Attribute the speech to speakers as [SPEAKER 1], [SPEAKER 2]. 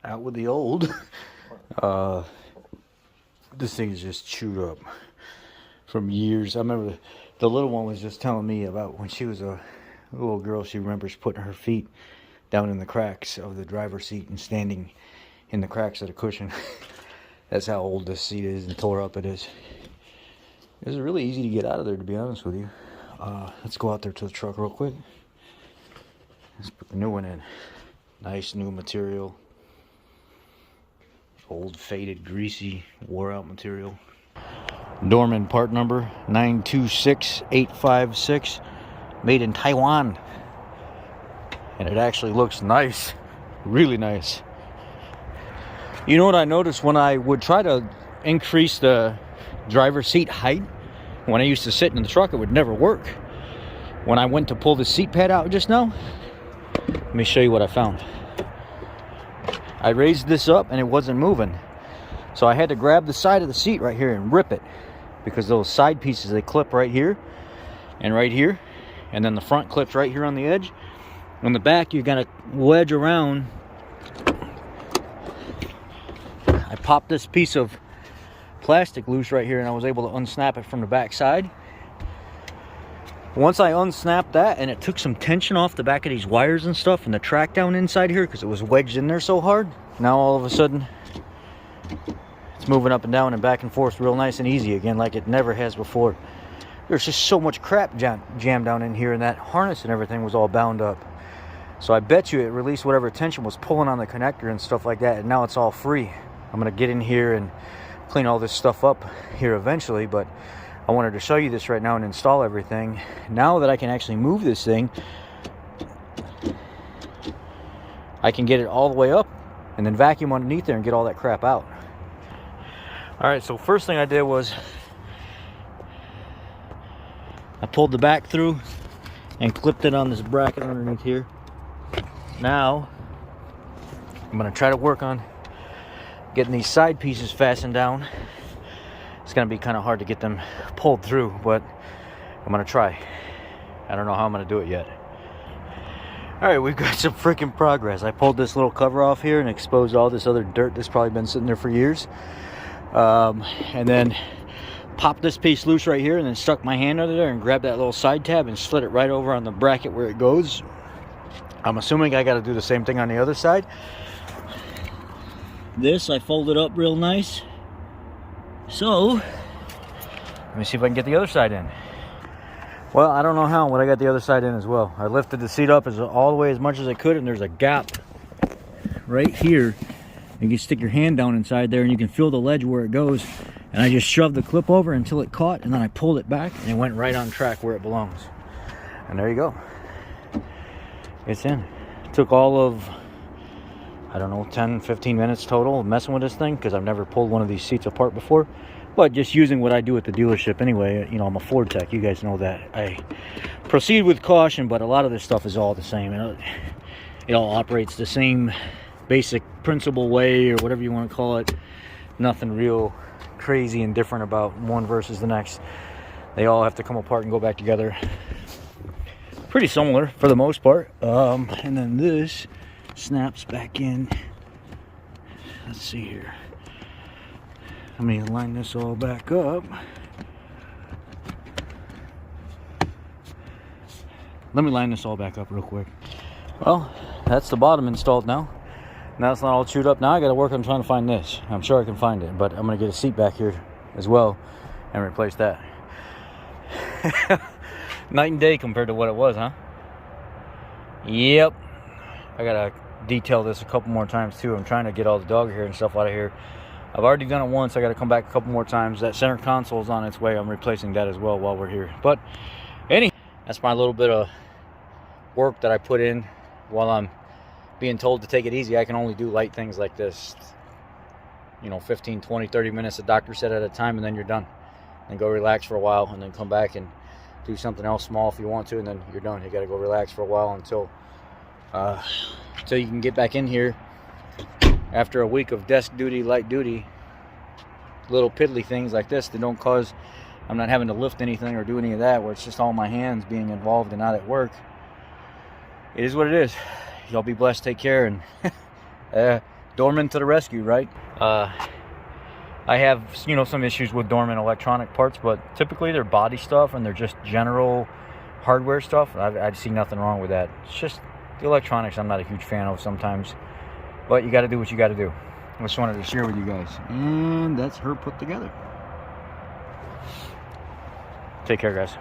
[SPEAKER 1] out with the old. This thing is just chewed up from years. I remember the little one was just telling me about when she was a little girl. She remembers putting her feet down in the cracks of the driver's seat and standing in the cracks of the cushion. That's how old this seat is and tore up it is. It was really easy to get out of there, to be honest with you. Let's go out there to the truck real quick. Let's put the new one in. Nice new material. Old, faded, greasy, wore out material. Dorman part number 926856. Made in Taiwan. And it actually looks nice. Really nice. You know what I noticed when I would try to increase the driver's seat height? When I used to sit in the truck, it would never work. When I went to pull the seat pad out just now, let me show you what I found. I raised this up and it wasn't moving. So I had to grab the side of the seat right here and rip it. Because those side pieces, they clip right here and right here. And then the front clips right here on the edge. On the back, you gotta wedge around. I popped this piece of plastic loose right here and I was able to unsnap it from the back side. Once I unsnapped that, and it took some tension off the back of these wires and stuff and the track down inside here because it was wedged in there so hard. Now all of a sudden it's moving up and down and back and forth real nice and easy again, like it never has before. There's just so much crap jammed down in here, and that harness and everything was all bound up. So I bet you it released whatever tension was pulling on the connector and stuff like that, and now it's all free. I'm gonna get in here and clean all this stuff up here eventually, but I wanted to show you this right now and install everything. Now that I can actually move this thing, I can get it all the way up and then vacuum underneath there and get all that crap out. Alright, so first thing I did was I pulled the back through and clipped it on this bracket underneath here. Now I'm going to try to work on getting these side pieces fastened down. It's going to be kind of hard to get them pulled through, but I'm going to try. I don't know how I'm going to do it yet. Alright, we've got some freaking progress. I pulled this little cover off here and exposed all this other dirt that's probably been sitting there for years. And then popped this piece loose right here and then stuck my hand under there and grabbed that little side tab and slid it right over on the bracket where it goes. I'm assuming I got to do the same thing on the other side. This I folded up real nice. So, let me see if I can get the other side in. Well, I don't know how, but I got the other side in as well. I lifted the seat up all the way as much as I could, and there's a gap right here. You can stick your hand down inside there and you can feel the ledge where it goes. And I just shoved the clip over until it caught, and then I pulled it back and it went right on track where it belongs. And there you go. It's in. It took all of, I don't know, 10, 15 minutes total messing with this thing because I've never pulled one of these seats apart before. But just using what I do at the dealership anyway, you know, I'm a Ford tech. You guys know that. I proceed with caution, but a lot of this stuff is all the same. It all operates the same basic principle way, or whatever you want to call it. Nothing real crazy and different about one versus the next. They all have to come apart and go back together. Pretty similar for the most part. And then this snaps back in. Let's see here. Let me line this all back up. Let me line this all back up real quick. Well, that's the bottom installed now. Now it's not all chewed up. Now I got to work on trying to find this. I'm sure I can find it, but I'm going to get a seat back here as well and replace that. Night and day compared to what it was, huh? Yep. I got to detail this a couple more times too. I'm trying to get all the dog hair and stuff out of here. I've already done it once. I got to come back a couple more times. That center console is on its way. I'm replacing that as well while we're here. But anyway, that's my little bit of work that I put in while I'm being told to take it easy. I can only do light things like this. You know, 15, 20, 30 minutes, the doctor said at a time, and then you're done. And go relax for a while, and then come back and do something else small if you want to, and then you're done. You got to go relax for a while until you can get back in here after a week of desk duty, light duty, little piddly things like this that don't cause, I'm not having to lift anything or do any of that, where it's just all my hands being involved and not at work. It is what it is. Y'all be blessed, take care, and Dorman to the rescue, right? I have, you know, some issues with Dorman electronic parts, but typically they're body stuff and they're just general hardware stuff. I see nothing wrong with that. It's just the electronics I'm not a huge fan of sometimes, but you got to do what you got to do. I just wanted to share with you guys, and that's her put together. Take care, guys.